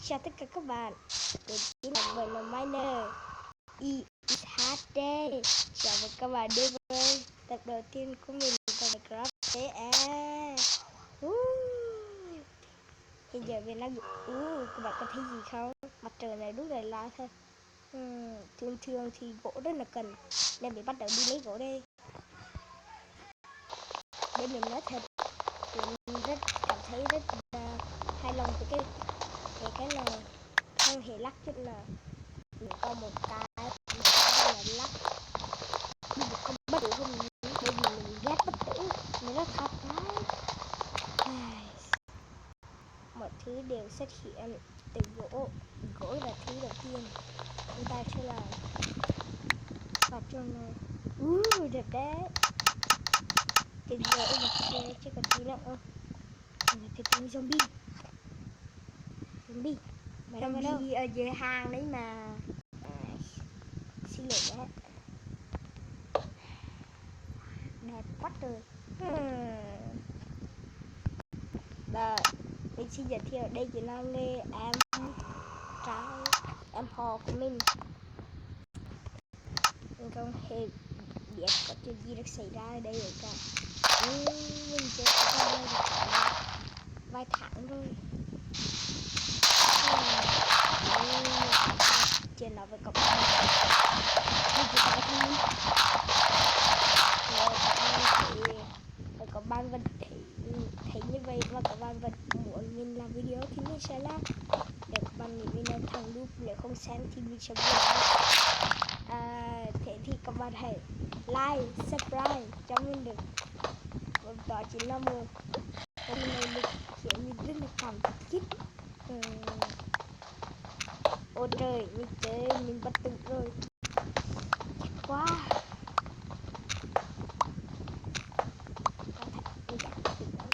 Chào tất cả các bạn, mình chính là Miner IXHD. Chào mừng các bạn đến với tập đầu tiên của mình tại Minecraft TE. Hiện giờ mình đang các bạn có thấy gì không? Mặt trời này đúng là lá thôi. Thường thường thì gỗ rất là cần, nên mình bắt đầu đi lấy gỗ đây. Để mình nói thật, mình rất cảm thấy rất hài lòng với cái này, không hề lắc chút nào. Mình có một cái là lắc nhưng mà không bất tử không, bởi vì mình ghét bất tử, mình rất thật đấy. Mọi thứ đều xuất hiện từ gỗ là thứ đầu tiên chúng ta sẽ làm vào trong này. Đẹp đấy, thì gỗ mà chứ còn gì nữa không. Thì zombie mày đâu zombie ở dưới hang đấy mà. Xin lỗi đấy, đẹp quá trời. Rồi, mình xin giới thiệu đây chỉ là nghề em trai, em họ của mình không hề biết có chuyện gì được xảy ra ở đây rồi cả. Mình chơi ở đây được vài tháng rồi. Chuyện nói với cậu bạn mình chỉ có thôi. Rồi các bạn vẫn thấy như vậy và các bạn vẫn muốn mình làm video thì mình sẽ làm. Nếu các bạn nghĩ mình là thằng đúp, nếu không xem thì mình sẽ buồn. Thế thì các bạn hãy like, subscribe cho mình được. Đó chính là một cái này được khiến mình rất là cảm kích. Ôi trời, mình chơi mình bất tử rồi. Chết quá. Mình cảm bất tử lắm.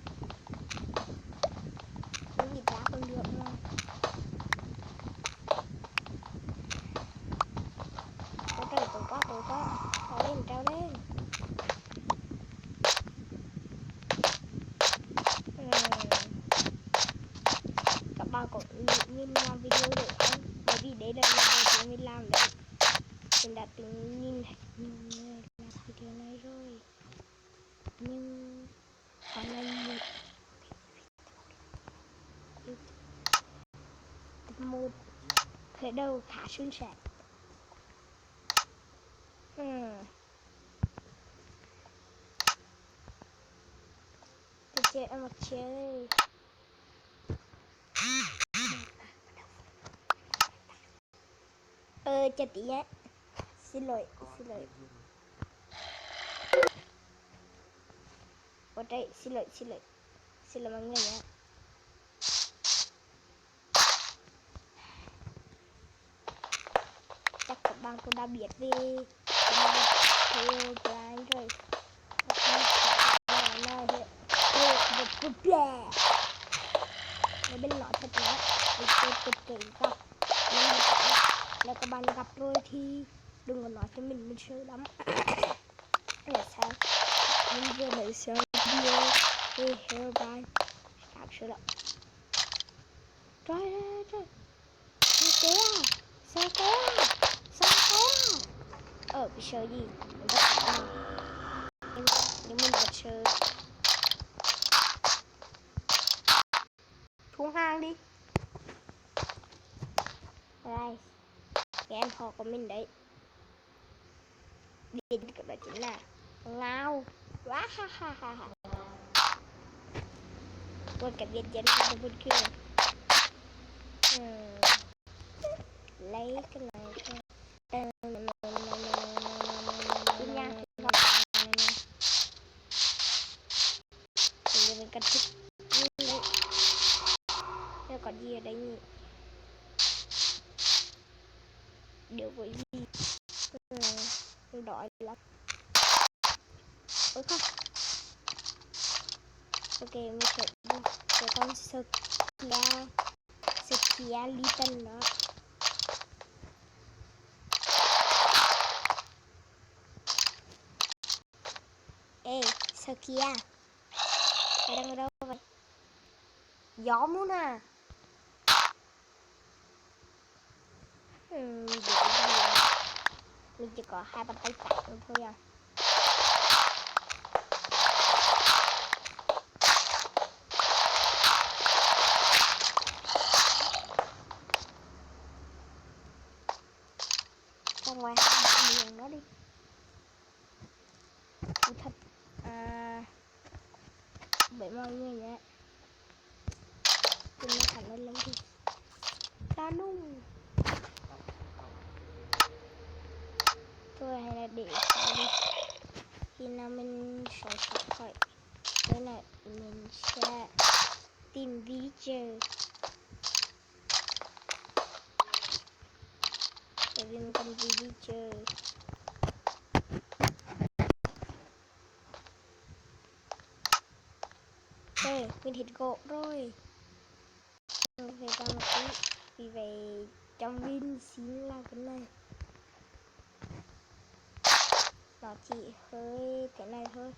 Mình nhìn ra con được mà. Ôi trời, tối quá. Treo lên. Các bạn có mình làm video được không? Bởi vì đấy là lần đầu tiên mình làm đấy. Mình đã từng nhìn làm video này rồi, nhưng hôm nay mình tập 1 khởi đầu khá suôn sẻ. Tôi chơi ở mặt chơi. Chờ tí nhé. Xin lỗi. Ôi trời, xin lỗi mọi người nhé. Chắc các bạn cũng đã biết về Herobrine rồi. Nếu bên nói thật nữa, mình chơi cực kỳ gặp. Nếu các bạn gặp rồi thì đừng có nói cho mình sợ lắm. Là sao? Mình vừa mới xem video về Herobrine, cảm sợ lắm. Trời. Sao thế à? Cái sợ gì? Mình rất sợ mình. Nhưng mình rất sợ. Xuống hang đi. Đây, cái em họ của mình đấy. Điện đó chính là ngao. Quên cái viên chân của bên kia. Lấy cái này thôi. Mình cần thích nếu còn gì ở đây nhỉ? Điều với gì? Mình đói lắm. Ôi không. Ok, mình sẽ đi cái con Skia Little đó. Ê, Skia, mày đang ở đâu vậy? Gió muốn à? Vậy thì mình chỉ có 2 bàn tay trắng thôi à. Ra ngoài hai miệng nó đi. Thật bởi mọi người nhé. Chúng nó thẳng lên đi. Ra nung. Thôi hay là để sau đi. Khi nào mình sống sót khỏi đây này mình sẽ tìm villager. Bởi vì mình cần villager. Ok, mình thịt gỗ rồi. Về ra một tí. Vì vậy trong Vin xin làm cái này. Nó chỉ hơi thế này thôi.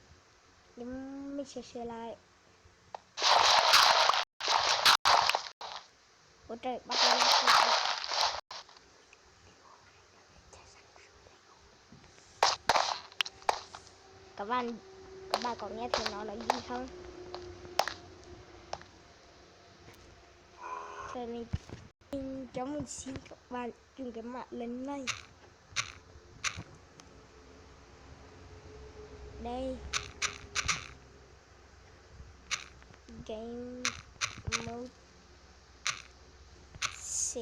Nhưng mình sẽ sửa lại. Ôi trời, bắt đầu lại. Các bạn có nghe thấy nó nói gì không? Giờ mình cho mình xin các bạn dùng cái mã lần này. Đây. Game mode C.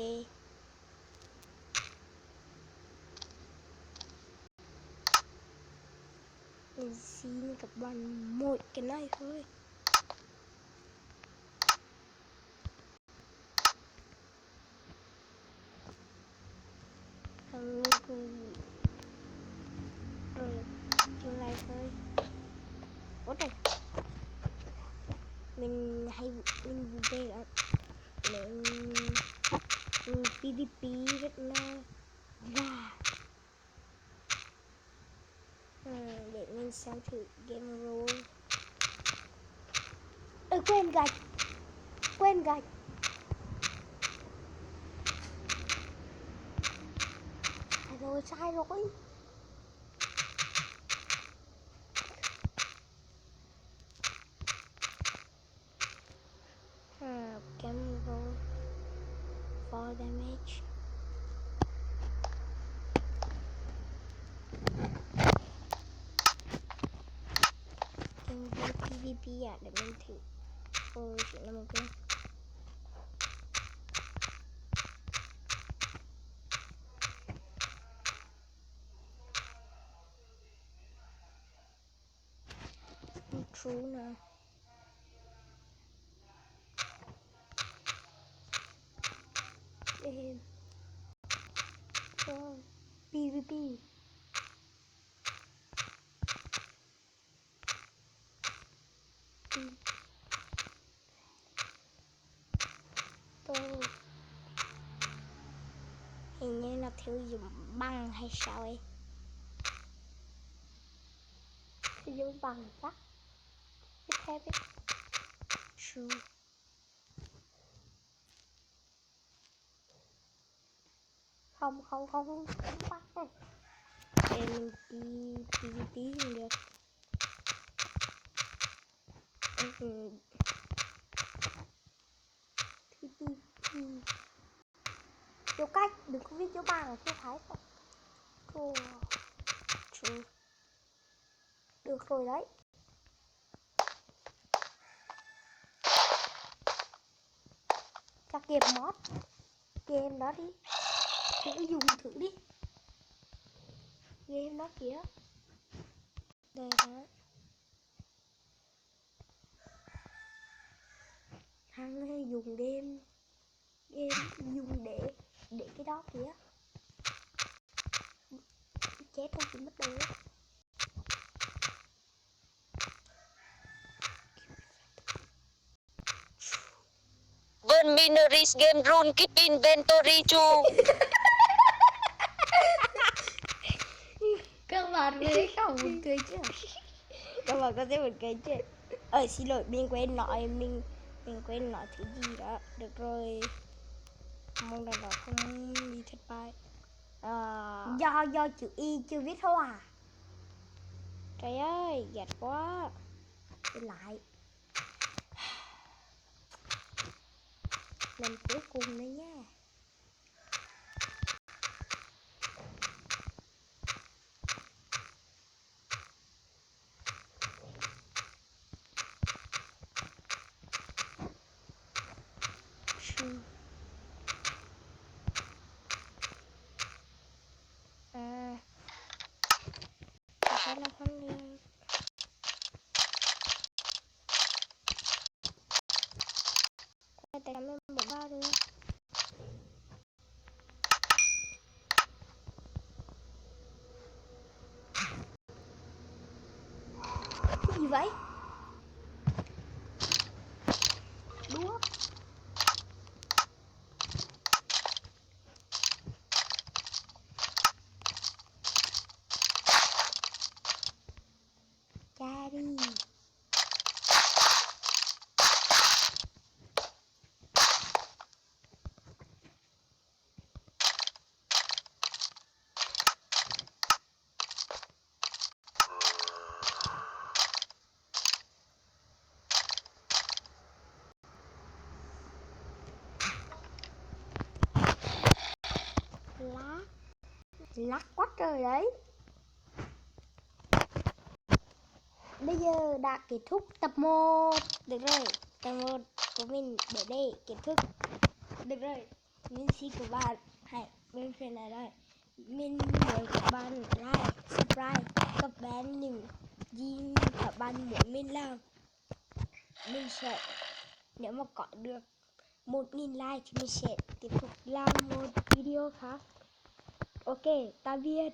Mình xin các bạn một cái này thôi. Rồi chừng này thôi. Ủa trời, mình vui vẻ lắm. Mình PvP rất là và để mình xem thử game rule. Quên gạch. Sai rồi. Game rule for damage. Game rule PvP à, để mình thử. Ôi chỉ là một cái true nè. PvP. Hình như là thiếu dùng băng hay sao ấy. Dùng băng chắc. Tiếp theo true. Không bắt này. Để mình đi PvP không được. Vô cách, đừng có viết vô bảng chưa thấy không? True. Được rồi đấy. Chắc game mod. Game đó đi. Thử dùng thử đi. Game đó kìa. Đây đó. Hắn hay dùng game dùng để cái đó kìa. Chết không chỉ mất được. Burn mineries game rule keep inventory true. Các bạn mới không buồn cười chứ? Các bạn có thấy buồn cười chứ? Xin lỗi, mình quên nói thứ gì đó. Được rồi, mong là nó không bị thất bại. Do chữ Y chưa viết hoa. Trời ơi, ghét quá. Đi lại. Lần cuối cùng nữa nha. Phải làm không được. Tại sao mình bỏ ba được? Cái gì vậy? Đúa. Cha đi. Lắc quá trời đấy. Bây giờ đã kết thúc tập 1. Được rồi, tập 1 của mình đến đây kết thúc. Được rồi, mình xin của bạn. Hãy bên phía này đây. Mình muốn các bạn like, subscribe, comment những gì các bạn muốn mình làm. Mình sẽ, nếu mà có được 1.000 like thì mình sẽ tiếp tục làm một video khác. Ok, tạm biệt.